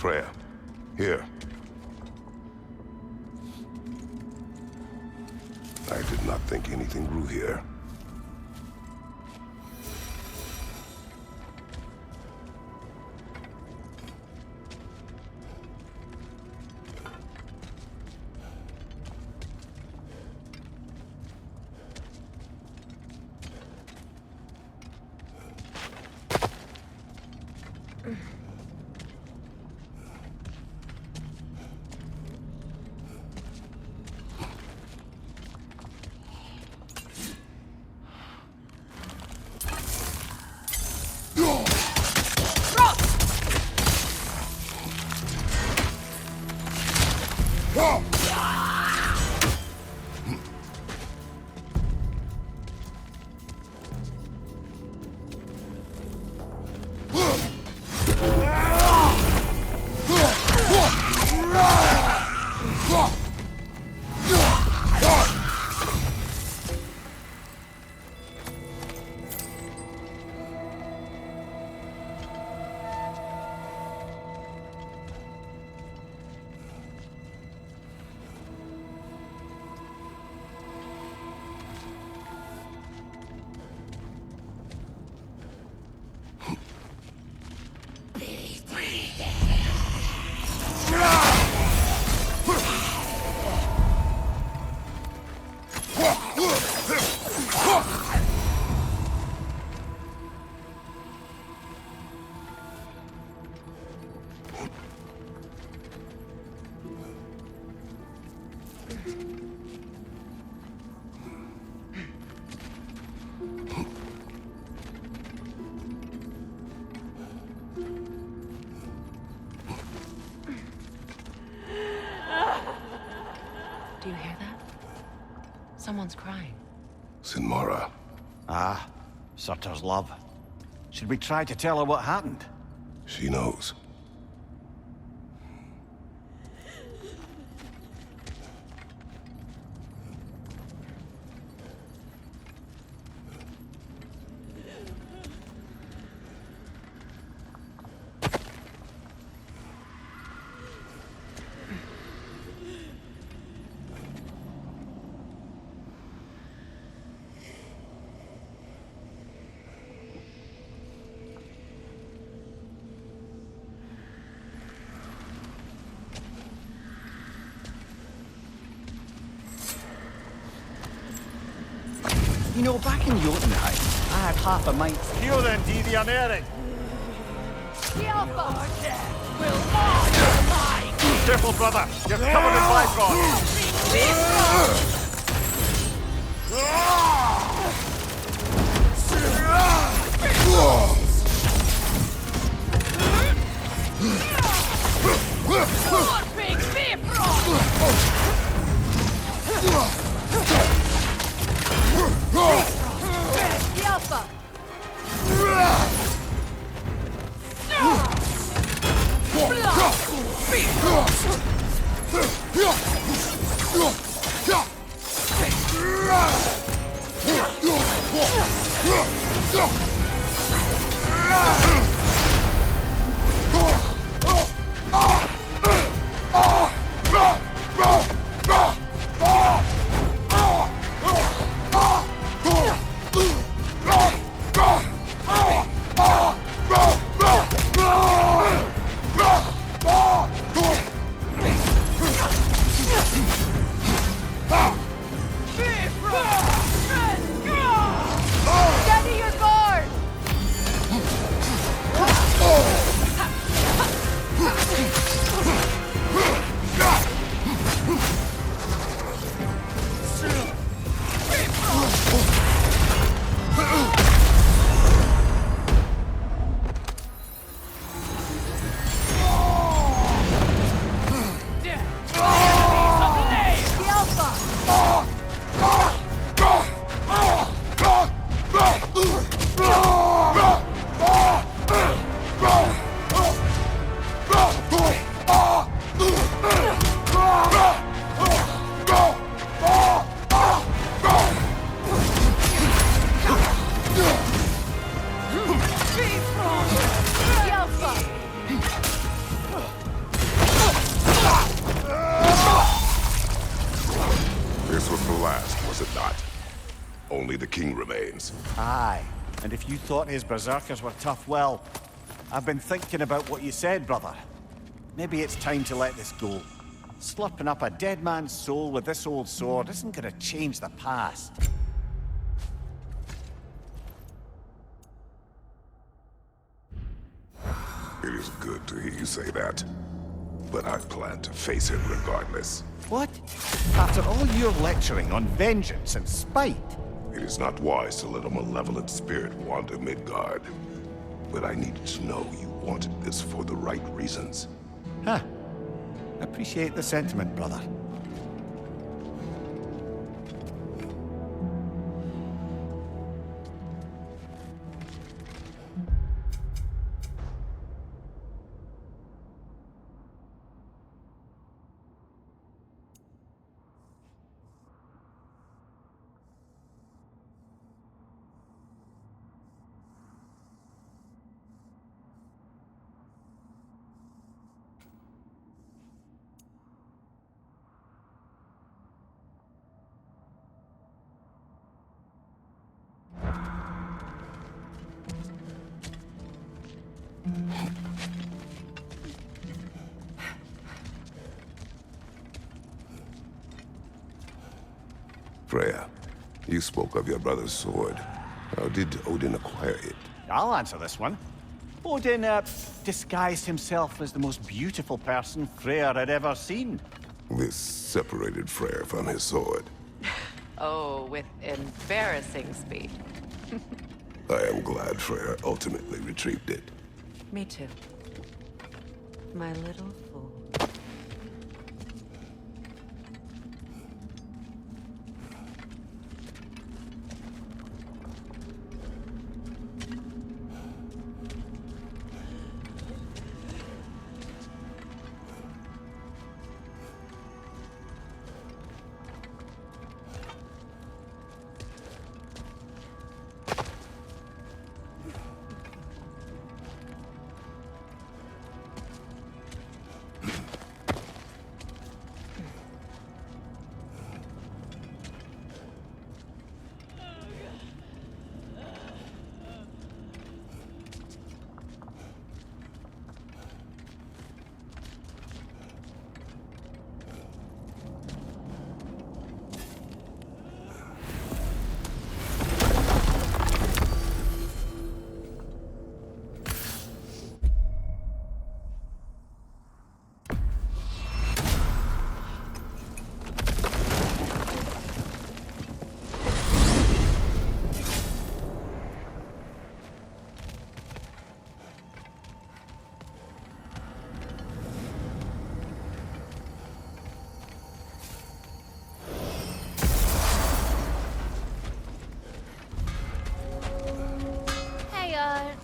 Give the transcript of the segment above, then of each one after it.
Freya, here. I did not think anything grew here. Do you hear that? Someone's crying. Sinmara. Ah, Surtur's love. Should we try to tell her what happened? She knows. You know, back in Jotunheim, I had half a mind. Here then, the American. Careful, brother. You're covered in bifrost. only the king remains. Aye, and if you thought his berserkers were tough, well, I've been thinking about what you said, brother. Maybe it's time to let this go. Slurping up a dead man's soul with this old sword isn't gonna change the past. It is good to hear you say that. But I plan to face it regardless. What? After all your lecturing on vengeance and spite? It is not wise to let a malevolent spirit wander Midgard. But I needed to know you wanted this for the right reasons. Huh. Appreciate the sentiment, brother. Freya, you spoke of your brother's sword. How did Odin acquire it? I'll answer this one. Odin, disguised himself as the most beautiful person Freyr had ever seen. This separated Freyr from his sword. Oh, with embarrassing speed. I am glad Freyr ultimately retrieved it. Me too. My little fool.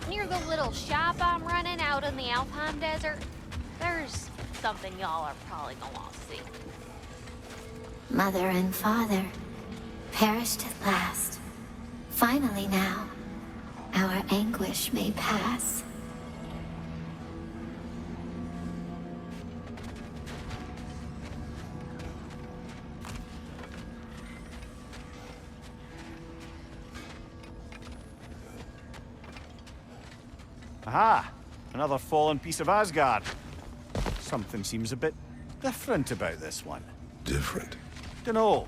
Near the little shop I'm running out in the Alpine Desert, there's something y'all are probably gonna want to see. Mother and father perished at last. Finally now, our anguish may pass. Aha! Another fallen piece of Asgard. Something seems a bit different about this one. Different? Dunno.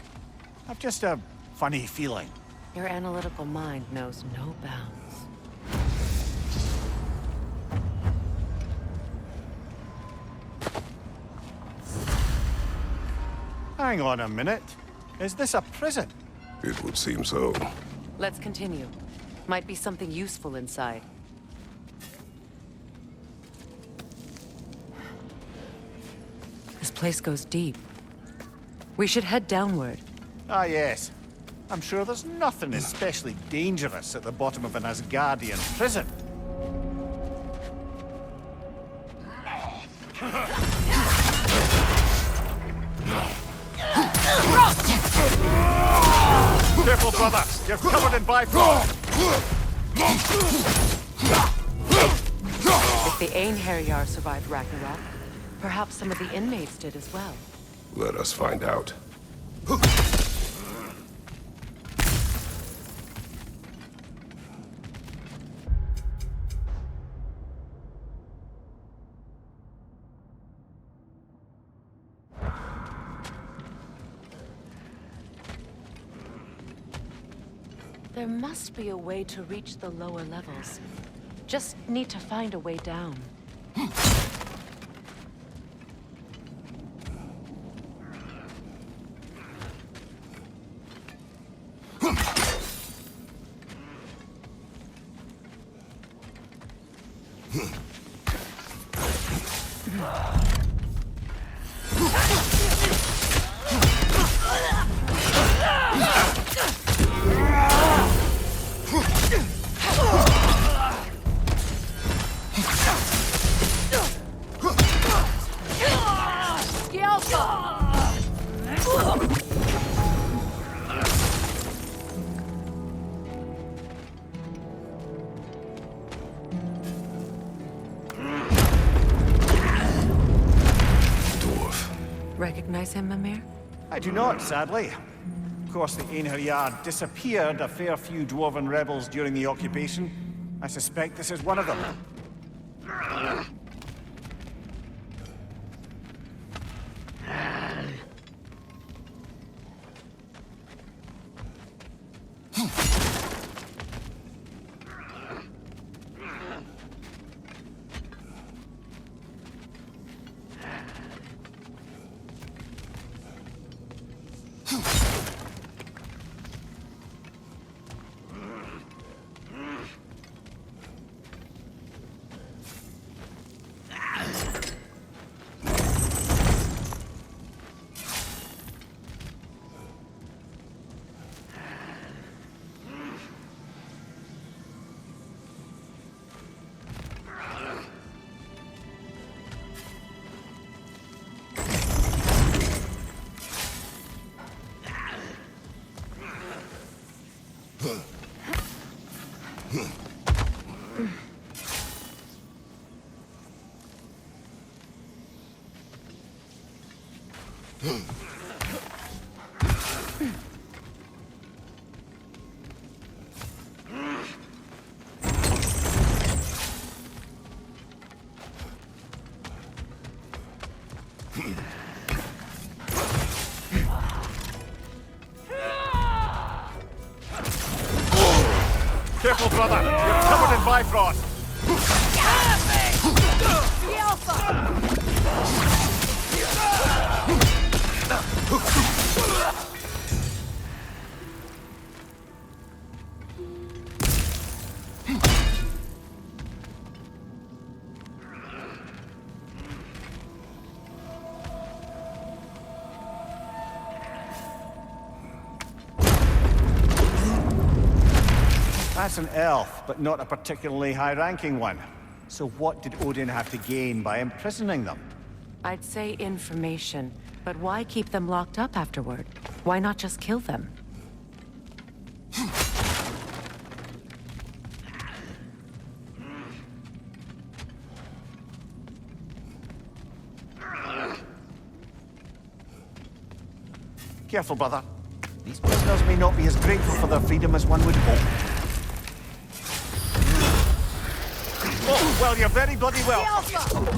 I've just a funny feeling. Your analytical mind knows no bounds. Hang on a minute. Is this a prison? It would seem so. Let's continue. Might be something useful inside. This place goes deep. We should head downward. Ah, yes. I'm sure there's nothing especially dangerous at the bottom of an Asgardian prison. Careful, brother! You're covered in bifrost! If the Einherjar survived Ragnarok, perhaps some of the inmates did as well. Let us find out. There must be a way to reach the lower levels. Just need to find a way down. Recognize him, Mimir? I do not, sadly. Of course, the Einherjar disappeared a fair few dwarven rebels during the occupation. I suspect this is one of them. Careful, brother! You're covered in Bifrost! That's an elf, but not a particularly high-ranking one. So what did Odin have to gain by imprisoning them? I'd say information, but why keep them locked up afterward? Why not just kill them? Careful, brother. These prisoners may not be as grateful for their freedom as one would hope. Oh, well, you're very bloody welcome.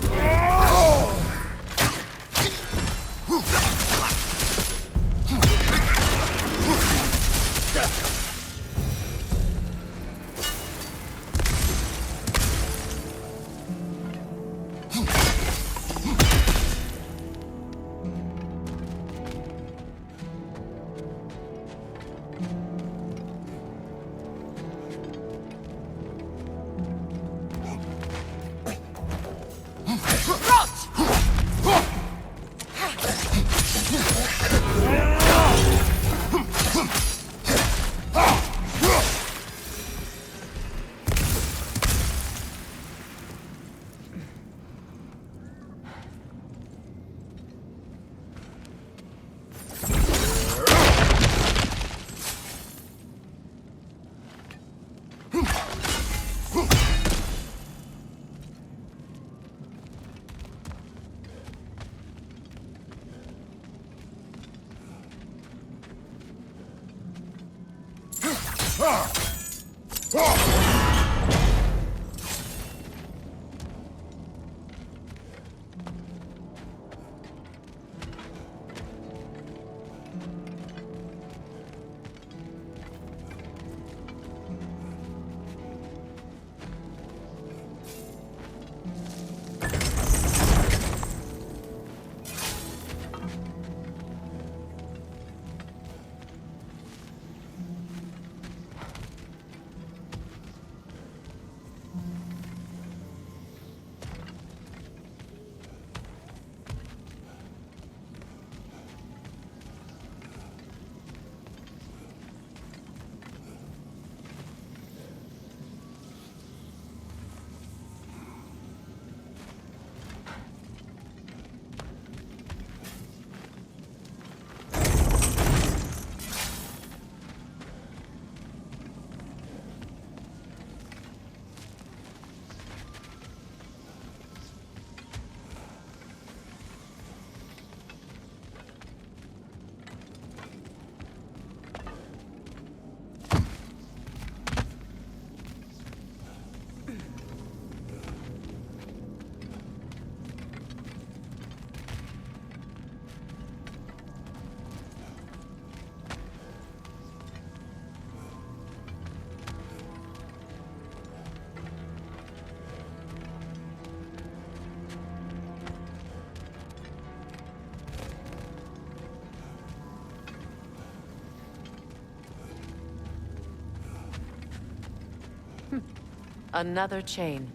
Another chain.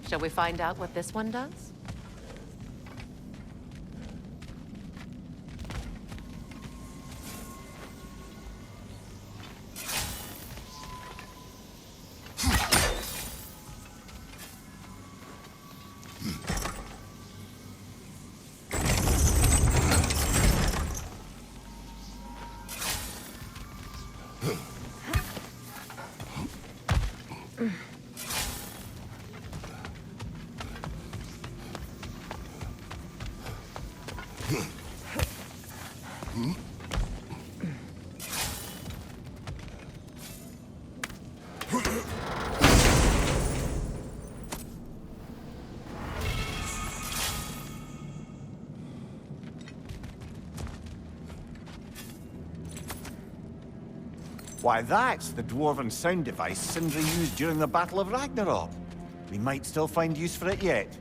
Shall we find out what this one does? Why, that's the dwarven sound device Sindri used during the Battle of Ragnarok. We might still find use for it yet.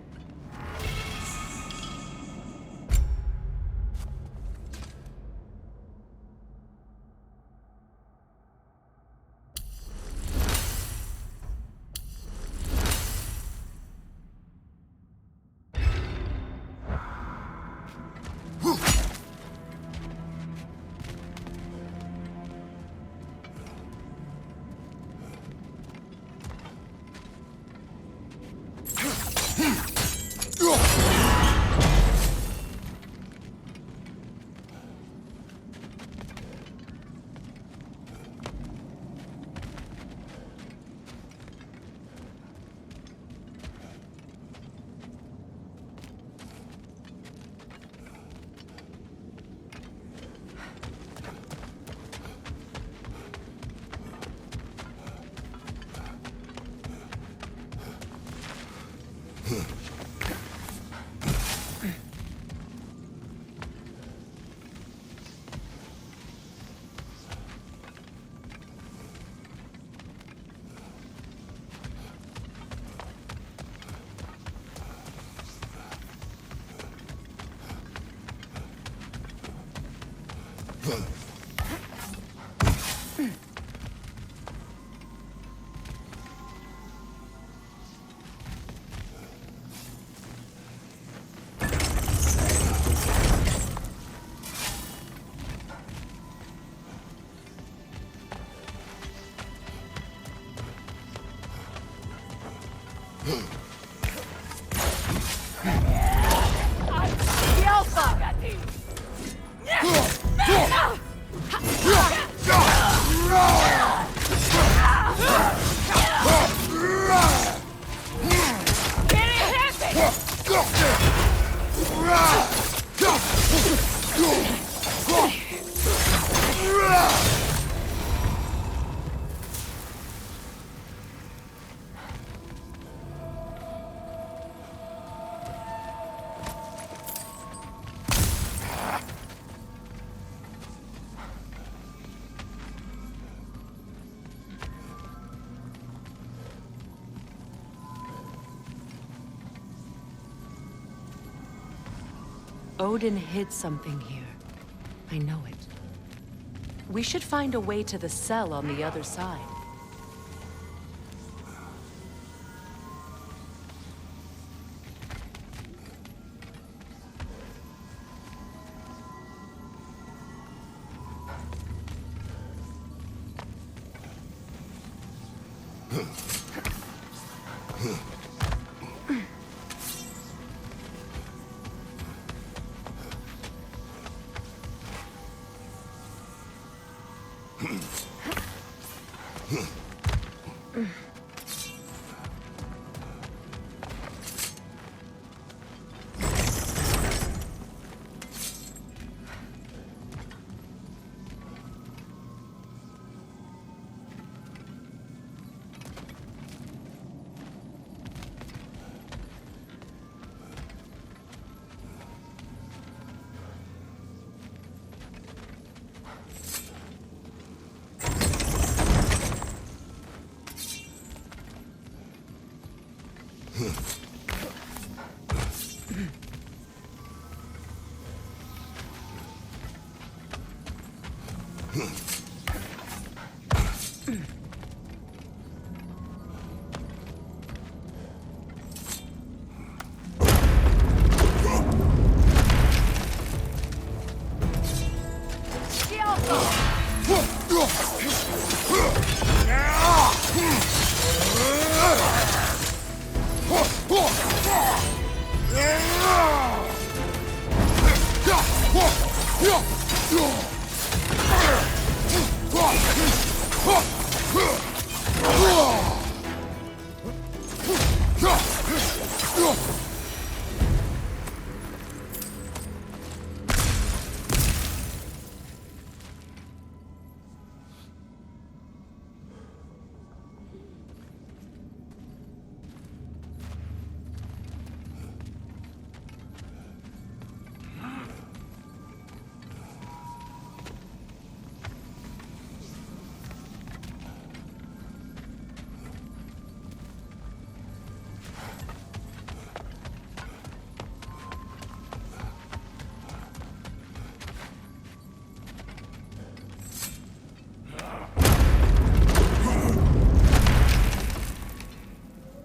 Odin hid something here. I know it. We should find a way to the cell on the other side.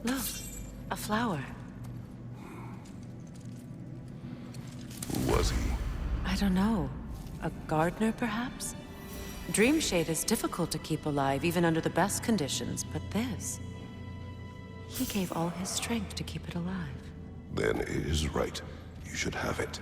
Look, a flower. Who was he? I don't know. A gardener, perhaps? Dreamshade is difficult to keep alive, even under the best conditions, but this... He gave all his strength to keep it alive. Then it is right. You should have it.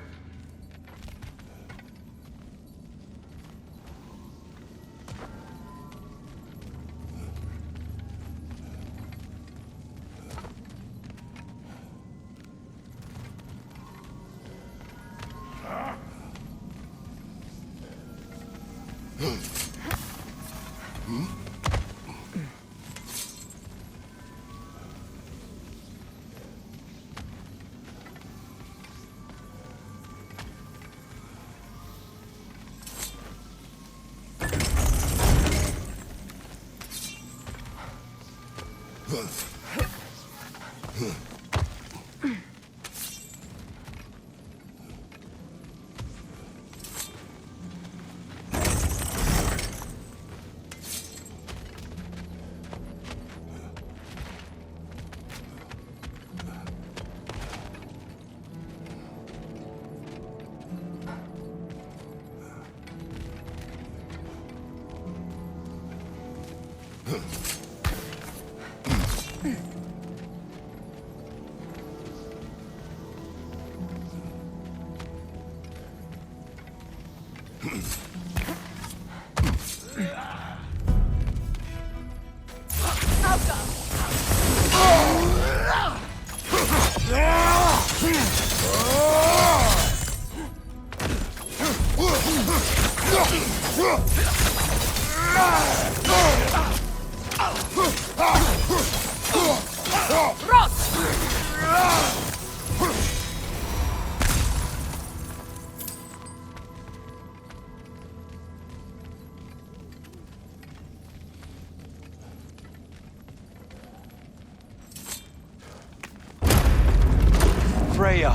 Freya!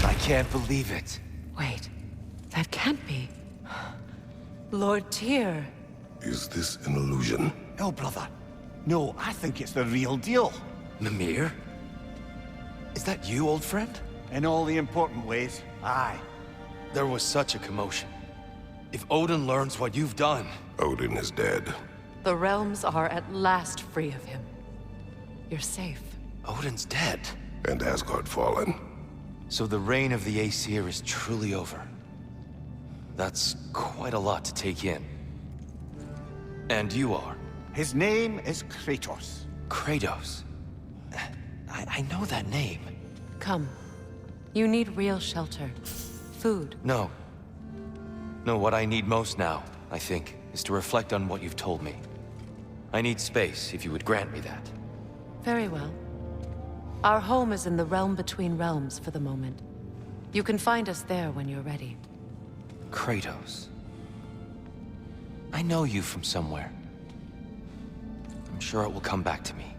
I can't believe it. Wait, that can't be. Lord Tyr. Is this an illusion? No, brother. No, I think it's the real deal. Mimir? Is that you, old friend? In all the important ways, aye. There was such a commotion. If Odin learns what you've done... Odin is dead. The realms are at last free of him. You're safe. Odin's dead. And Asgard fallen. So the reign of the Aesir is truly over. That's quite a lot to take in. And you are? His name is Kratos. Kratos. I know that name. Come. You need real shelter. Food. No. No, what I need most now, I think, is to reflect on what you've told me. I need space, if you would grant me that. Very well. Our home is in the realm between realms for the moment. You can find us there when you're ready. Kratos. I know you from somewhere. I'm sure it will come back to me.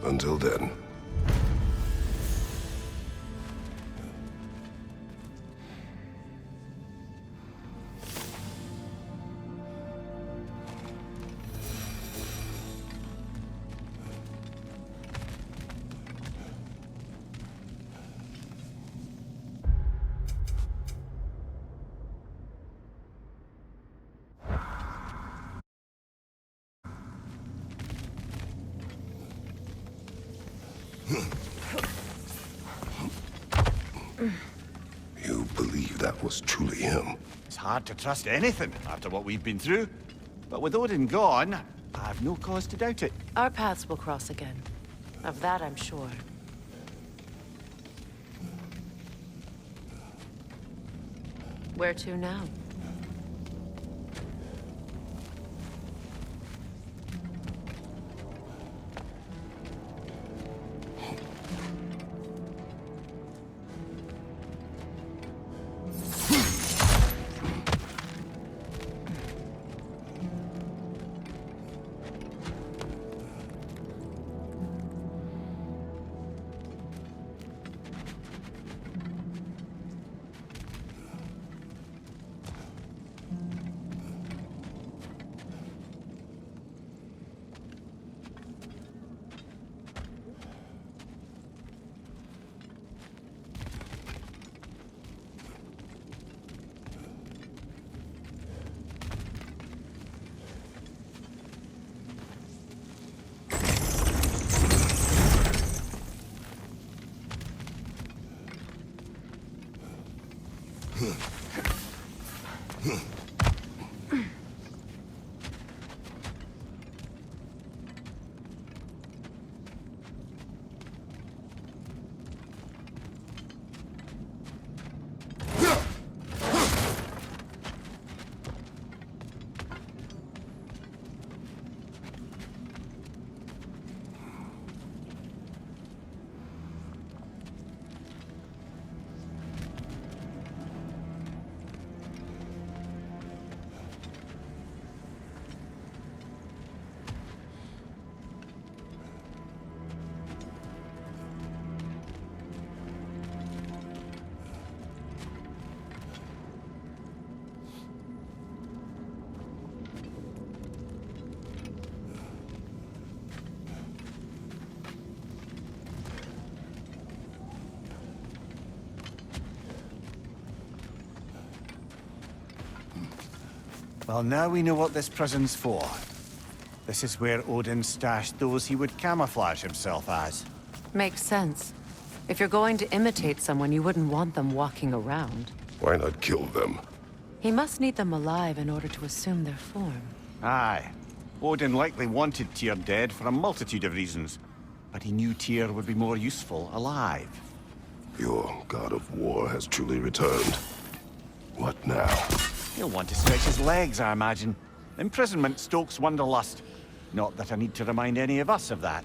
Until then. You believe that was truly him? It's hard to trust anything after what we've been through. But with Odin gone, I've no cause to doubt it. Our paths will cross again. Of that I'm sure. Where to now? Well, now we know what this prison's for. This is where Odin stashed those he would camouflage himself as. Makes sense. If you're going to imitate someone, you wouldn't want them walking around. Why not kill them? He must need them alive in order to assume their form. Aye. Odin likely wanted Tyr dead for a multitude of reasons, but he knew Tyr would be more useful alive. Your god of war has truly returned. What now? He'll want to stretch his legs, I imagine. Imprisonment stokes wanderlust. Not that I need to remind any of us of that.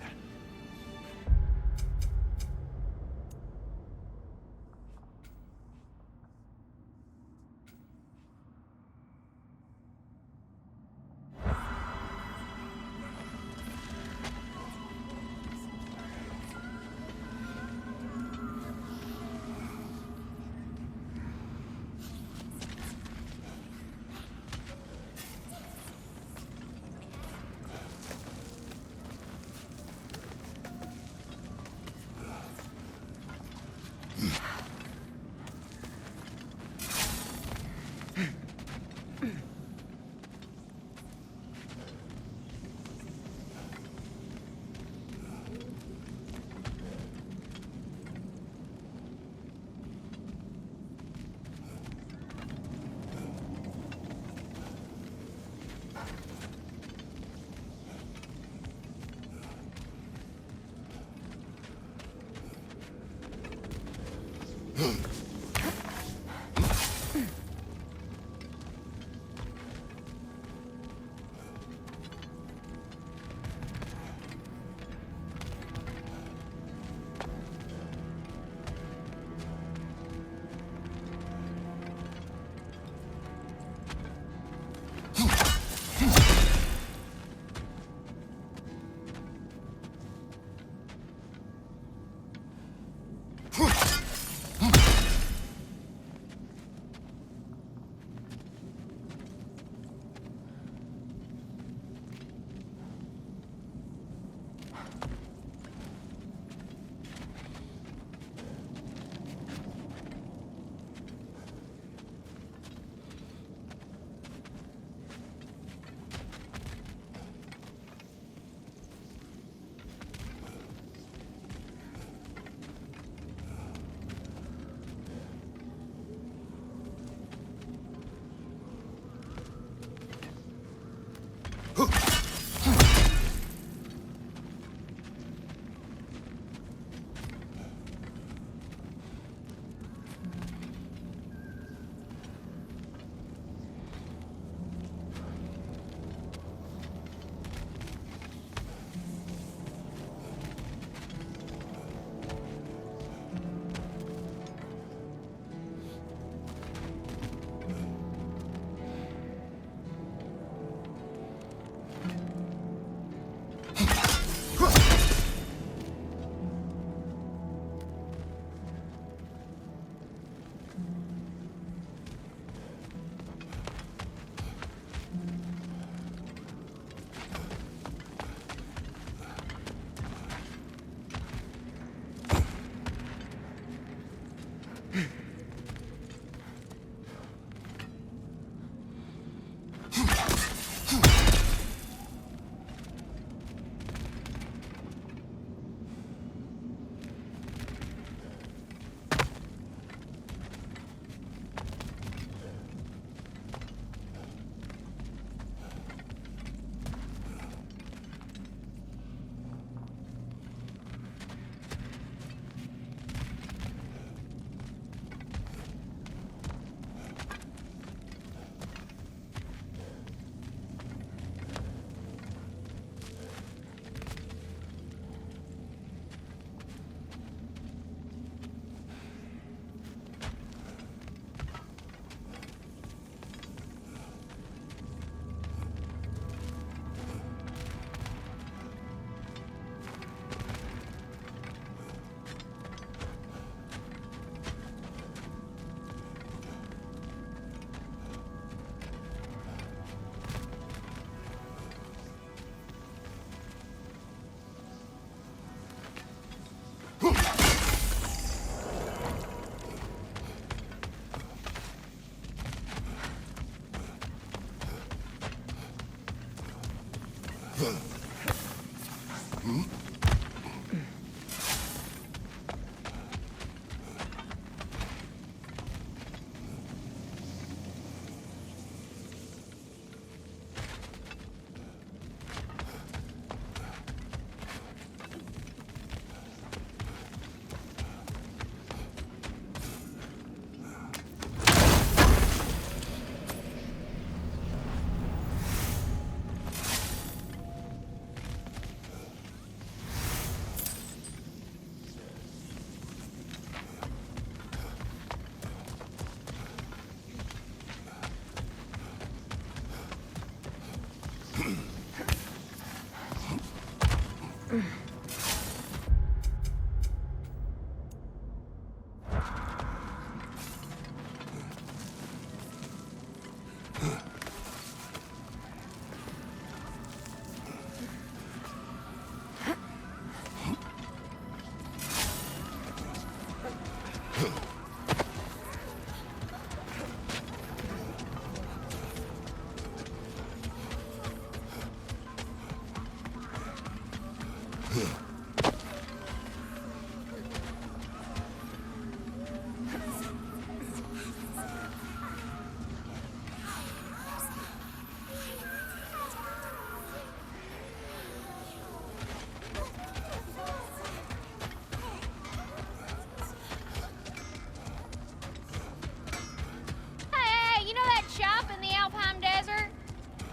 Hey, you know that shop in the Alpine Desert?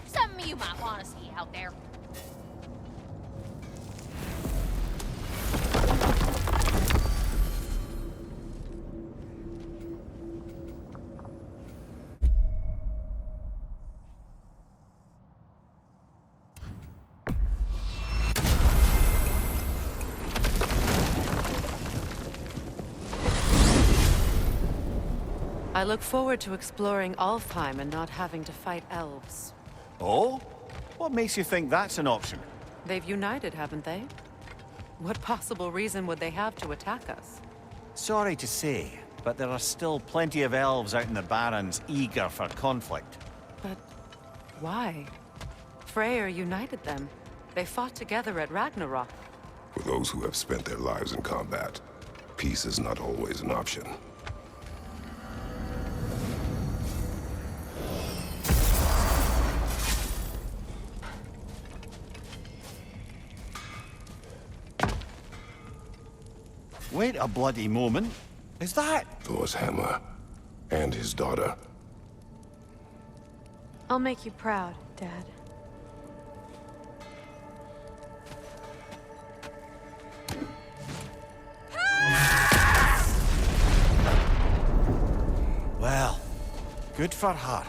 Something you might want to see out there. I look forward to exploring Alfheim and not having to fight elves. Oh? What makes you think that's an option? They've united, haven't they? What possible reason would they have to attack us? Sorry to say, but there are still plenty of elves out in the Barrens eager for conflict. But why? Freyr united them. They fought together at Ragnarok. For those who have spent their lives in combat, peace is not always an option. Wait a bloody moment. Is that? Thor's hammer. And his daughter. I'll make you proud, Dad. Well, good for her.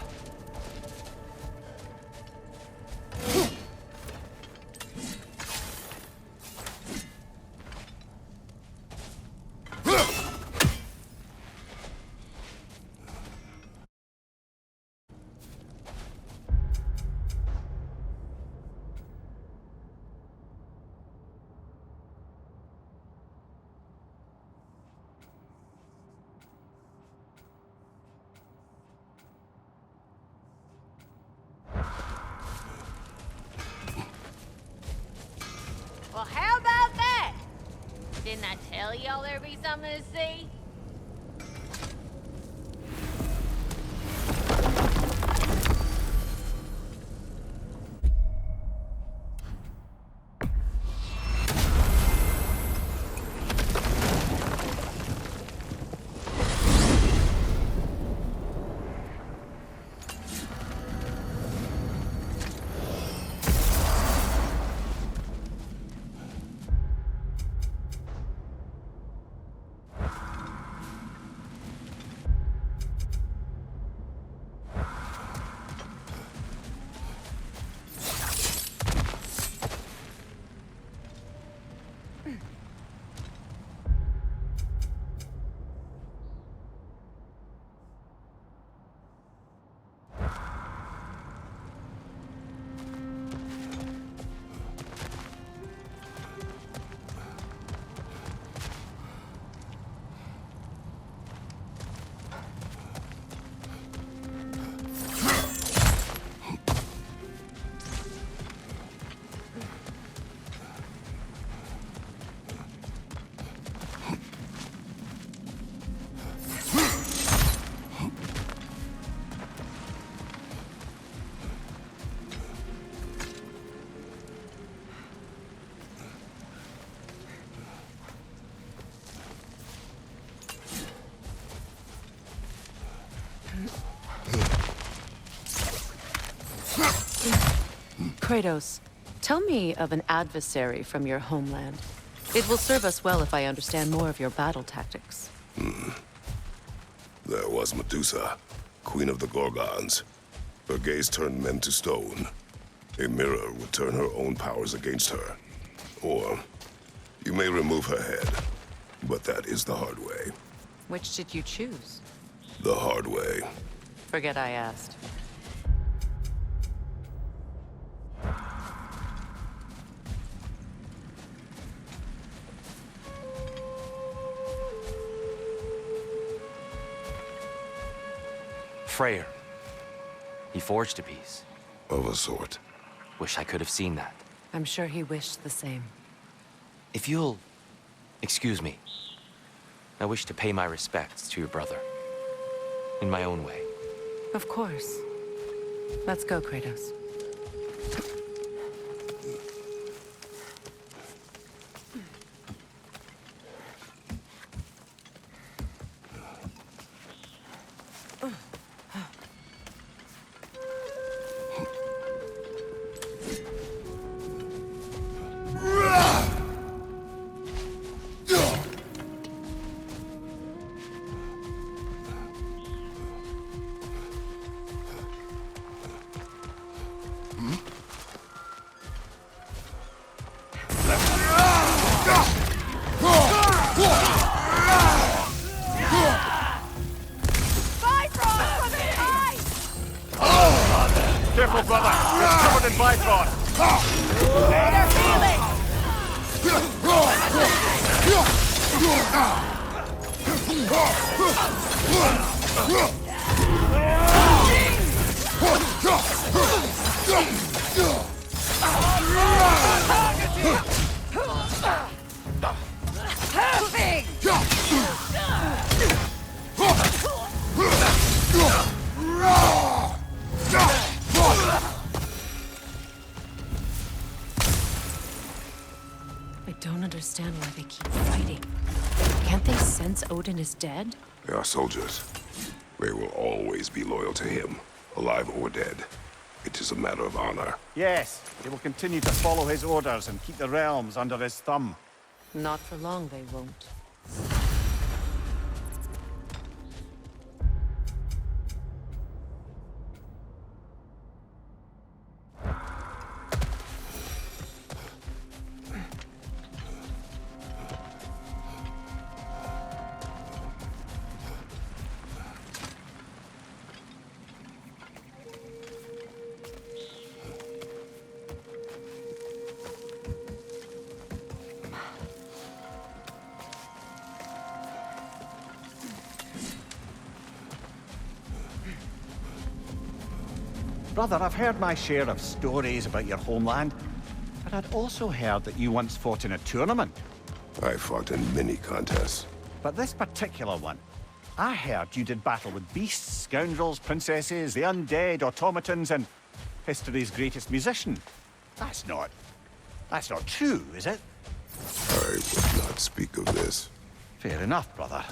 tell y'all there'd be something to see? Kratos, tell me of an adversary from your homeland. It will serve us well if I understand more of your battle tactics. There was Medusa, queen of the Gorgons. Her gaze turned men to stone. A mirror would turn her own powers against her. Or, you may remove her head, but that is the hard way. Which did you choose? The hard way. Forget I asked. Freyr. He forged a piece. Of a sort. Wish I could have seen that. I'm sure he wished the same. If you'll excuse me, I wish to pay my respects to your brother. In my own way. Of course. Let's go, Kratos. Careful, brother! You're covered in Bifrost! I don't understand why they keep fighting. Can't they sense Odin is dead? They are soldiers. They will always be loyal to him, alive or dead. It is a matter of honor. Yes, they will continue to follow his orders and keep the realms under his thumb. Not for long, they won't. Brother, I've heard my share of stories about your homeland, but I'd also heard that you once fought in a tournament. I fought in many contests. But this particular one, I heard you did battle with beasts, scoundrels, princesses, the undead, automatons, and history's greatest musician. That's not true, is it? I would not speak of this. Fair enough, brother.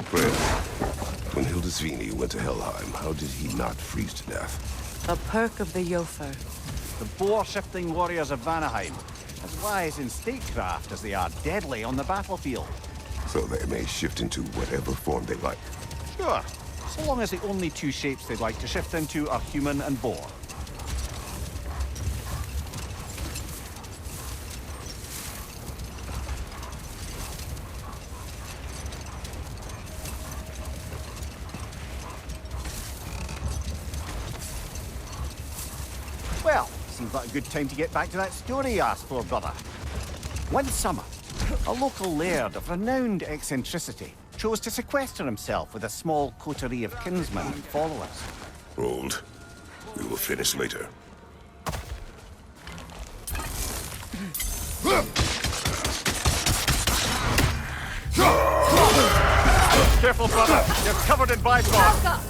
Fred, when Hildisvini went to Helheim, how did he not freeze to death? A perk of the Jofer. The boar-shifting warriors of Vanaheim, as wise in statecraft as they are deadly on the battlefield. So they may shift into whatever form they like. Sure, so long as the only two shapes they'd like to shift into are human and boar. Well, seems like a good time to get back to that story you asked for, brother. One summer, a local laird of renowned eccentricity chose to sequester himself with a small coterie of kinsmen and followers. Hold. We will finish later. Careful, brother! You're covered in bifrost!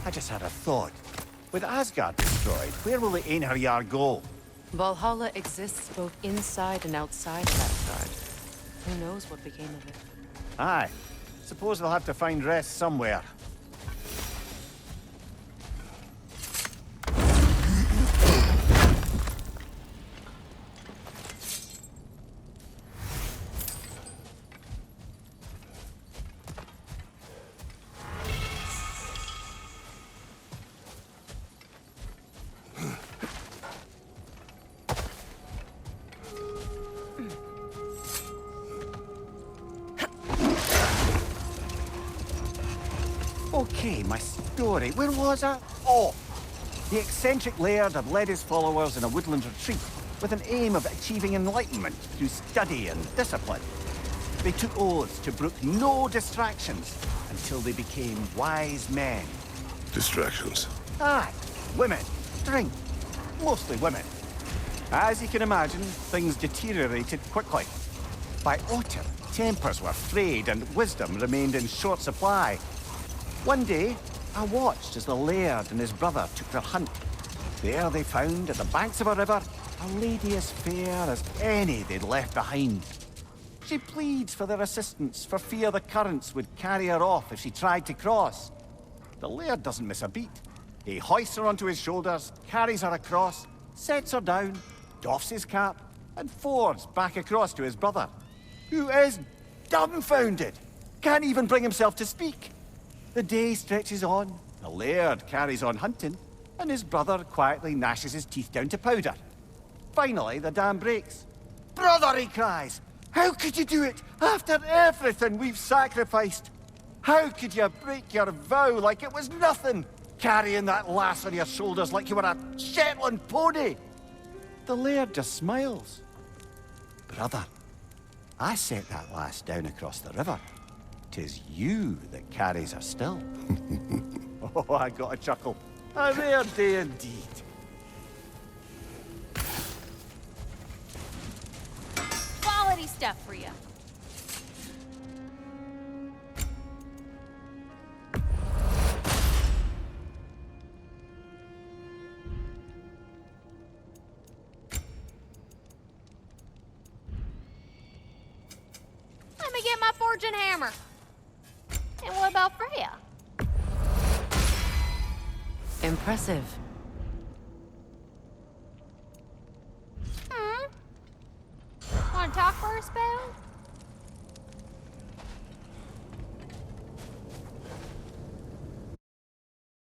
I just had a thought. With Asgard destroyed, where will the Einherjar go? Valhalla exists both inside and outside of Asgard. Who knows what became of it? Aye. Suppose they'll have to find rest somewhere. Okay, my story. Where was I? Oh! The eccentric laird had led his followers in a woodland retreat with an aim of achieving enlightenment through study and discipline. They took oaths to brook no distractions until they became wise men. Distractions. Aye, women, drink, mostly women. As you can imagine, things deteriorated quickly. By autumn, tempers were frayed and wisdom remained in short supply. One day, I watched as the laird and his brother took their hunt. There they found, at the banks of a river, a lady as fair as any they'd left behind. She pleads for their assistance for fear the currents would carry her off if she tried to cross. The laird doesn't miss a beat. He hoists her onto his shoulders, carries her across, sets her down, doffs his cap, and fords back across to his brother, who is dumbfounded, can't even bring himself to speak. The day stretches on, the laird carries on hunting, and his brother quietly gnashes his teeth down to powder. Finally, the dam breaks. "Brother," he cries, "how could you do it after everything we've sacrificed? How could you break your vow like it was nothing, carrying that lass on your shoulders like you were a Shetland pony?" The laird just smiles. "Brother, I set that lass down across the river. 'Tis you that carries her still." Oh, I got a chuckle. A rare day indeed. Quality stuff for you. Let me get my forging hammer. And what about Freya? Impressive. Want to talk for a spell?